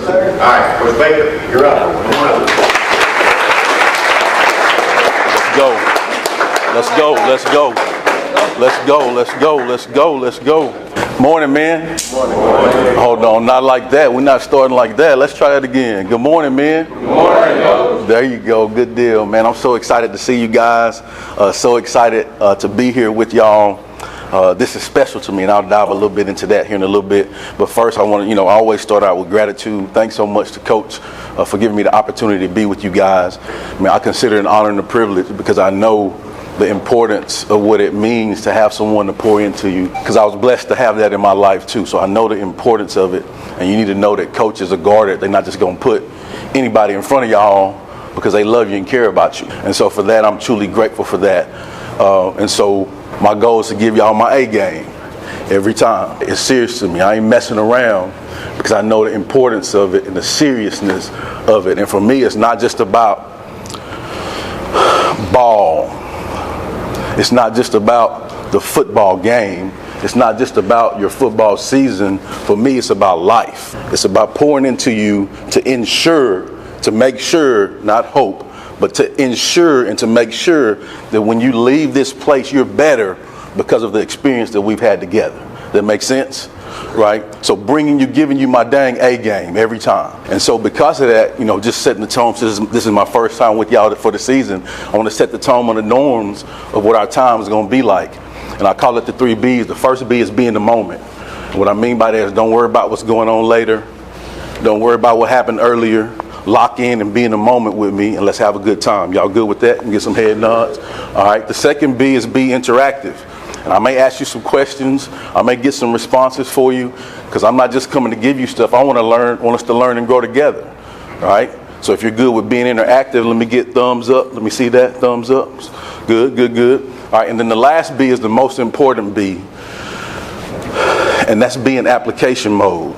sir. All right, Coach Baker, you're up. Let's go. Morning, man. Morning. Hold on, not like that. We're not starting like that. Let's try that again. Good morning, man. Good morning, Coach. There you go. Good deal, man. I'm so excited to see you guys. So excited to be here with y'all. This is special to me, and I'll dive a little bit into that here in a little bit. But first, I want to, I always start out with gratitude. Thanks so much to Coach for giving me the opportunity to be with you guys. I consider it an honor and a privilege because I know the importance of what it means to have someone to pour into you, because I was blessed to have that in my life too. So I know the importance of it, and you need to know that coaches are guarded. They're not just going to put anybody in front of y'all because they love you and care about you. And so for that, I'm truly grateful for that. And so my goal is to give y'all my A game every time. It's serious to me. I ain't messing around because I know the importance of it and the seriousness of it. And for me, it's not just about ball. It's not just about the football game. It's not just about your football season. For me, it's about life. It's about pouring into you to ensure, to make sure, not hope, but to ensure and to make sure that when you leave this place, you're better because of the experience that we've had together. That makes sense? Right? So giving you my dang A game every time. And so because of that, just setting the tone, so this is my first time with y'all for the season, I want to set the tone on the norms of what our time is going to be like. And I call it the 3 B's. The first B is be in the moment. And what I mean by that is don't worry about what's going on later. Don't worry about what happened earlier. Lock in and be in the moment with me, and let's have a good time. Y'all good with that? And get some head nods. All right. The second B is be interactive. And I may ask you some questions. I may get some responses for you, because I'm not just coming to give you stuff. I want us to learn and grow together. All right. So if you're good with being interactive, let me get thumbs up. Let me see that. Thumbs up. Good. All right. And then the last B is the most important B, and that's be in application mode.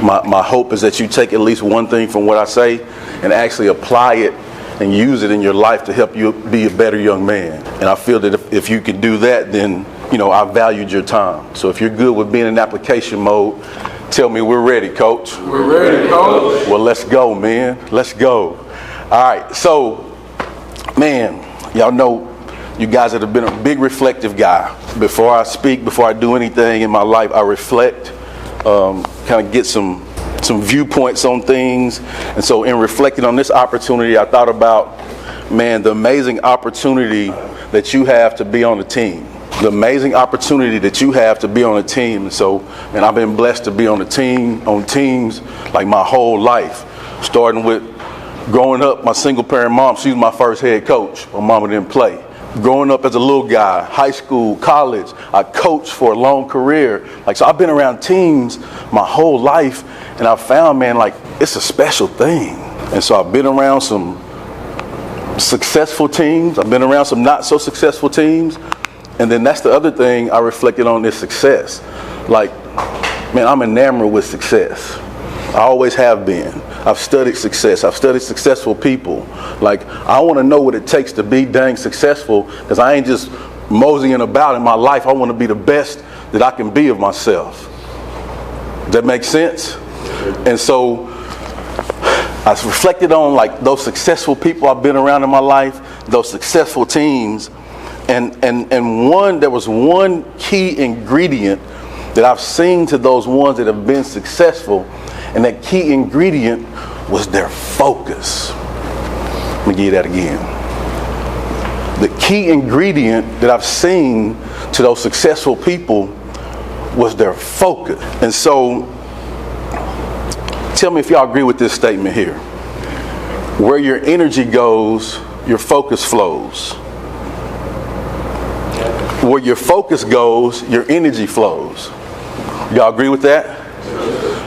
My hope is that you take at least one thing from what I say and actually apply it and use it in your life to help you be a better young man. And I feel that if you can do that, then, I valued your time. So if you're good with being in application mode, tell me we're ready, Coach. We're ready, Coach. Well, let's go, man. Let's go. All right. So, man, y'all know you guys that have been a big reflective guy. Before I speak, before I do anything in my life, I reflect, kind of get some viewpoints on things. And so in reflecting on this opportunity, I thought about, the amazing opportunity that you have to be on a team. The amazing opportunity that you have to be on a team. And so, I've been blessed to be on teams like my whole life. Starting with growing up, my single parent mom, she was my first head coach. My mama didn't play. Growing up as a little guy, high school, college, I coached for a long career. So I've been around teams my whole life, and I've found, it's a special thing. And so I've been around some successful teams. I've been around some not so successful teams. And then that's the other thing I reflected on, is success. I'm enamored with success. I always have been. I've studied success. I've studied successful people. I want to know what it takes to be dang successful, because I ain't just moseying about in my life. I want to be the best that I can be of myself. Does that make sense? And so I reflected on those successful people I've been around in my life, those successful teams, and there was one key ingredient that I've seen to those ones that have been successful. And that key ingredient was their focus. Let me give you that again. The key ingredient that I've seen to those successful people was their focus. And so, tell me if y'all agree with this statement here. Where your energy goes, your focus flows. Where your focus goes, your energy flows. Y'all agree with that?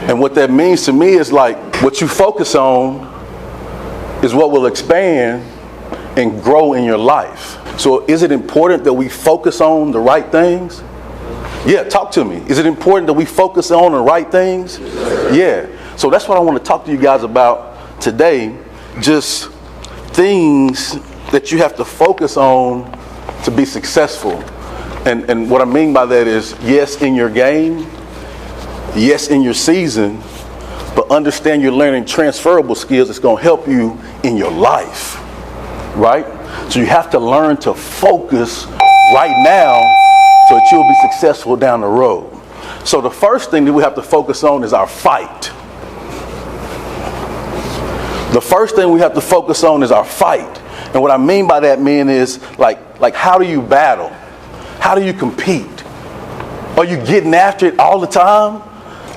And what that means to me is what you focus on is what will expand and grow in your life. So is it important that we focus on the right things? Yeah, talk to me. Is it important that we focus on the right things? Yeah. So that's what I want to talk to you guys about today. Just things that you have to focus on to be successful. And what I mean by that is, yes, in your game, yes, in your season, but understand you're learning transferable skills that's going to help you in your life, right? So you have to learn to focus right now so that you'll be successful down the road. So the first thing that we have to focus on is our fight. The first thing we have to focus on is our fight. And what I mean by that, man, is like how do you battle? How do you compete? Are you getting after it all the time?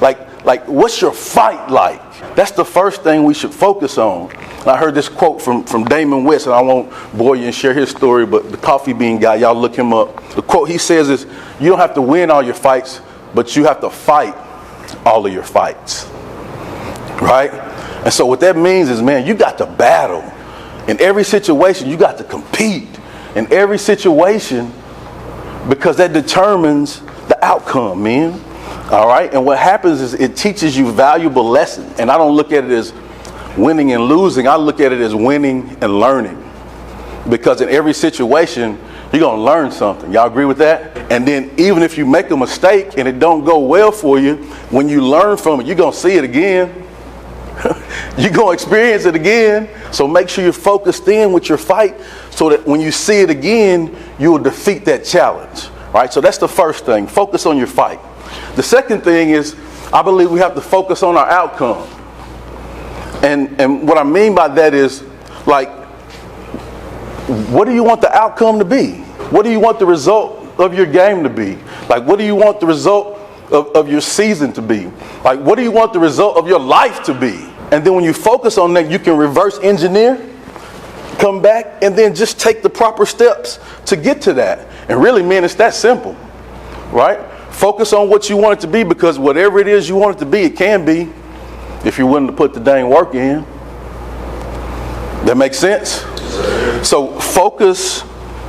Like what's your fight like? That's the first thing we should focus on. And I heard this quote from Damon West, and I won't bore you and share his story, but the coffee bean guy, y'all look him up. The quote he says is, you don't have to win all your fights, but you have to fight all of your fights, right? And so what that means is, man, you got to battle. In every situation, you got to compete. In every situation, because that determines the outcome, man. All right? And what happens is it teaches you valuable lessons. And I don't look at it as winning and losing. I look at it as winning and learning. Because in every situation, you're going to learn something. Y'all agree with that? And then even if you make a mistake and it don't go well for you, when you learn from it, you're going to see it again. You're going to experience it again. So make sure you're focused in with your fight so that when you see it again, you will defeat that challenge. Right? So that's the first thing. Focus on your fight. The second thing is, I believe we have to focus on our outcome. And what I mean by that is, like, what do you want the outcome to be? What do you want the result of your game to be? Like, what do you want the result of your season to be? Like, what do you want the result of your life to be? And then when you focus on that, you can reverse engineer, come back, and then just take the proper steps to get to that. And really, man, it's that simple, right? Focus on what you want it to be, because whatever it is you want it to be, it can be if you're willing to put the dang work in. That makes sense? So focus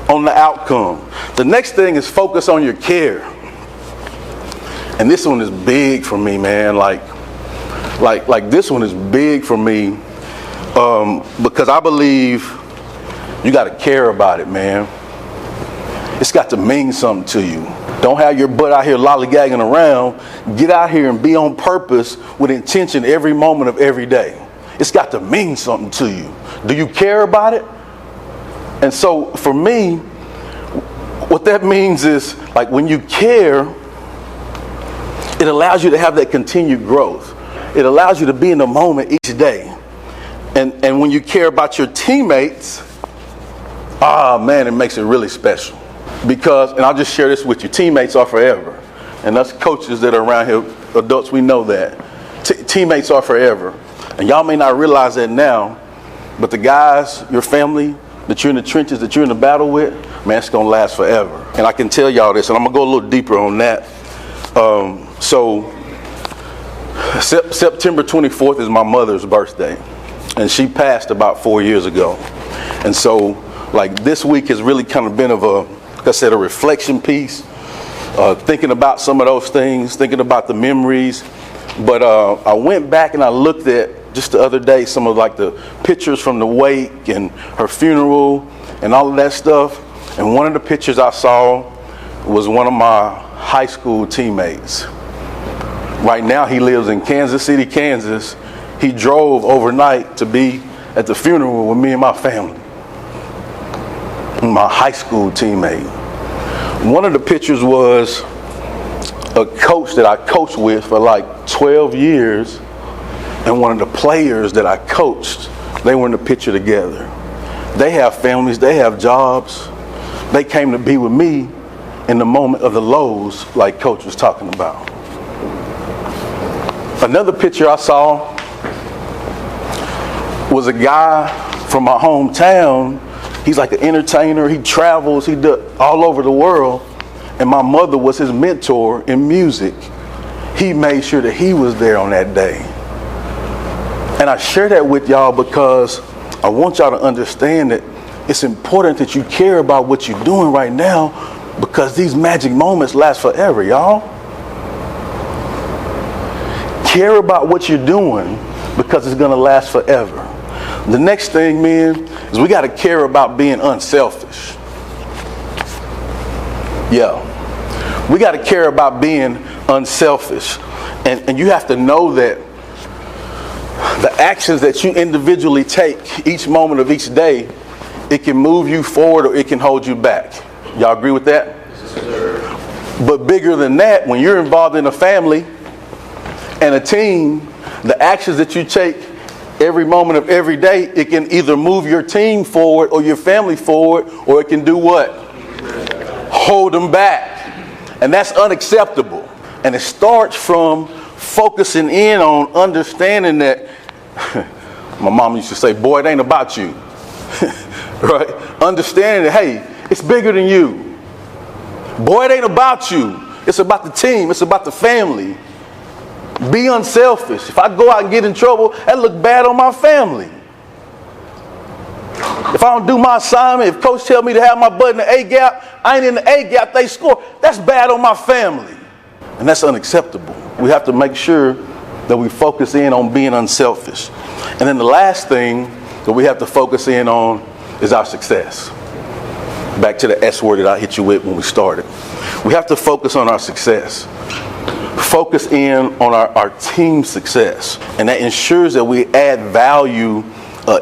on the outcome. The next thing is focus on your care. And this one is big for me, man. Like this one is big for me because I believe you got to care about it, man. It's got to mean something to you. Don't have your butt out here lollygagging around. Get out here and be on purpose with intention every moment of every day. It's got to mean something to you. Do you care about it? And so for me, what that means is, like, when you care, it allows you to have that continued growth. It allows you to be in the moment each day. And when you care about your teammates, man, it makes it really special. Because, and I'll just share this with you, teammates are forever. And us coaches that are around here, adults, we know that. Teammates are forever. And y'all may not realize that now, but the guys, your family, that you're in the trenches, that you're in the battle with, man, it's going to last forever. And I can tell y'all this, and I'm going to go a little deeper on that. So September 24th is my mother's birthday, and she passed about 4 years ago. And so, like, this week has really kind of been of a, like I said, a reflection piece, thinking about some of those things, thinking about the memories. But I went back and I looked at, just the other day, some of like the pictures from the wake and her funeral and all of that stuff. And one of the pictures I saw was one of my high school teammates. Right now he lives in Kansas City, Kansas. He drove overnight to be at the funeral with me and my family. My high school teammate. One of the pictures was a coach that I coached with for like 12 years, and one of the players that I coached, they were in the picture together. They have families, they have jobs. They came to be with me in the moment of the lows, like Coach was talking about. Another picture I saw was a guy from my hometown. He's like an entertainer. He travels. He does all over the world. And my mother was his mentor in music. He made sure that he was there on that day. And I share that with y'all because I want y'all to understand that it's important that you care about what you're doing right now, because these magic moments last forever, y'all. Care about what you're doing because it's going to last forever. The next thing, man, is we got to care about being unselfish. Yeah. We got to care about being unselfish. And you have to know that the actions that you individually take each moment of each day, it can move you forward or it can hold you back. Y'all agree with that? Yes, sir. But bigger than that, when you're involved in a family and a team, the actions that you take every moment of every day, it can either move your team forward or your family forward, or it can do what? Hold them back. And that's unacceptable. And it starts from focusing in on understanding that, my mom used to say, boy, it ain't about you. Right? Understanding that, hey, it's bigger than you. Boy, it ain't about you. It's about the team. It's about the family. Be unselfish. If I go out and get in trouble, that look bad on my family. If I don't do my assignment, if coach tell me to have my butt in the A gap, I ain't in the A gap, they score. That's bad on my family. And that's unacceptable. We have to make sure that we focus in on being unselfish. And then the last thing that we have to focus in on is our success. Back to the S word that I hit you with when we started. We have to focus on our success. Focus in on our team success. And that ensures that we add value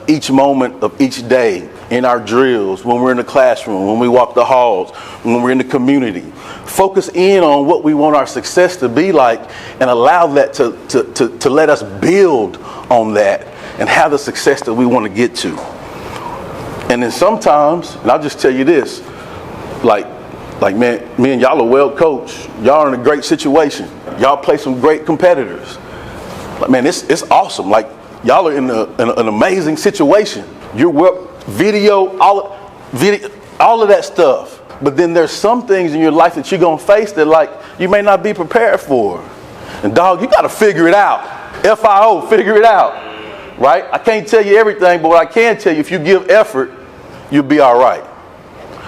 each moment of each day in our drills, when we're in the classroom, when we walk the halls, when we're in the community. Focus in on what we want our success to be like and allow that to let us build on that and have the success that we want to get to. And then sometimes, and I'll just tell you this, like man, me and y'all are well coached. Y'all are in a great situation. Y'all play some great competitors. Like, man, it's awesome. Like, y'all are in an amazing situation. You're well, video, all of that stuff. But then there's some things in your life that you're gonna face that like you may not be prepared for. And dog, you gotta figure it out. FIO, figure it out. Right? I can't tell you everything, but what I can tell you, if you give effort, you'll be all right.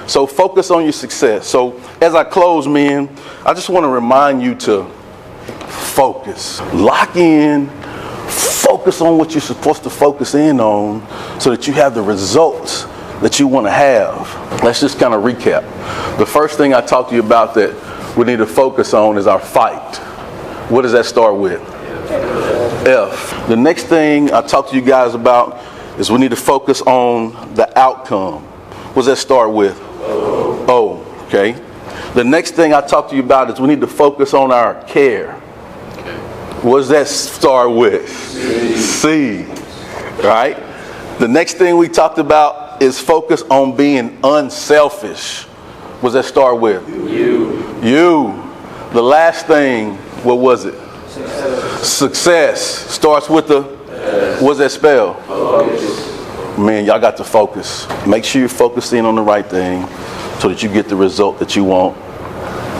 So focus on your success. So as I close, man, I just want to remind you to focus. Lock in, focus on what you're supposed to focus in on so that you have the results that you want to have. Let's just kind of recap. The first thing I talked to you about that we need to focus on is our fight. What does that start with? F. The next thing I talked to you guys about is we need to focus on the outcome. What does that start with? O. Okay. The next thing I talked to you about is we need to focus on our care. What does that start with? C. Right? The next thing we talked about is focus on being unselfish. What does that start with? You. The last thing, what was it? Success starts with the, what does that spell? Focus. Man, y'all got to focus. Make sure you're focusing on the right thing so that you get the result that you want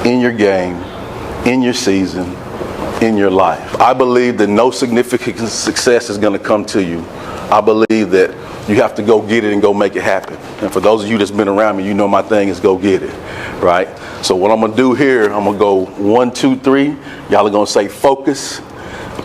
in your game, in your season, in your life. I believe that no significant success is going to come to you. I believe that you have to go get it and go make it happen. And for those of you that's been around me, you know my thing is go get it, right? So what I'm going to do here, I'm going to go 1, 2, 3. Y'all are going to say focus.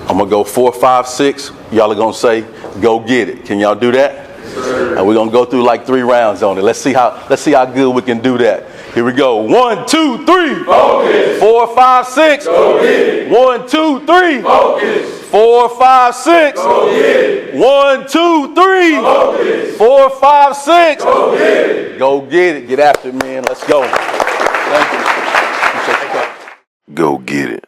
I'm going to go 4, 5, 6. Y'all are going to say go get it. Can y'all do that? Sure. And we're going to go through like 3 rounds on it. Let's see how good we can do that. Here we go. 1, 2, 3. Focus. 4, 5, 6. Go get it. 1, 2, 3. Focus. 4, 5, 6. Go get it. 1, 2, 3. Focus. 4, 5, 6. Go get it. Go get it. Get after it, man. Let's go. Thank you. Go get it.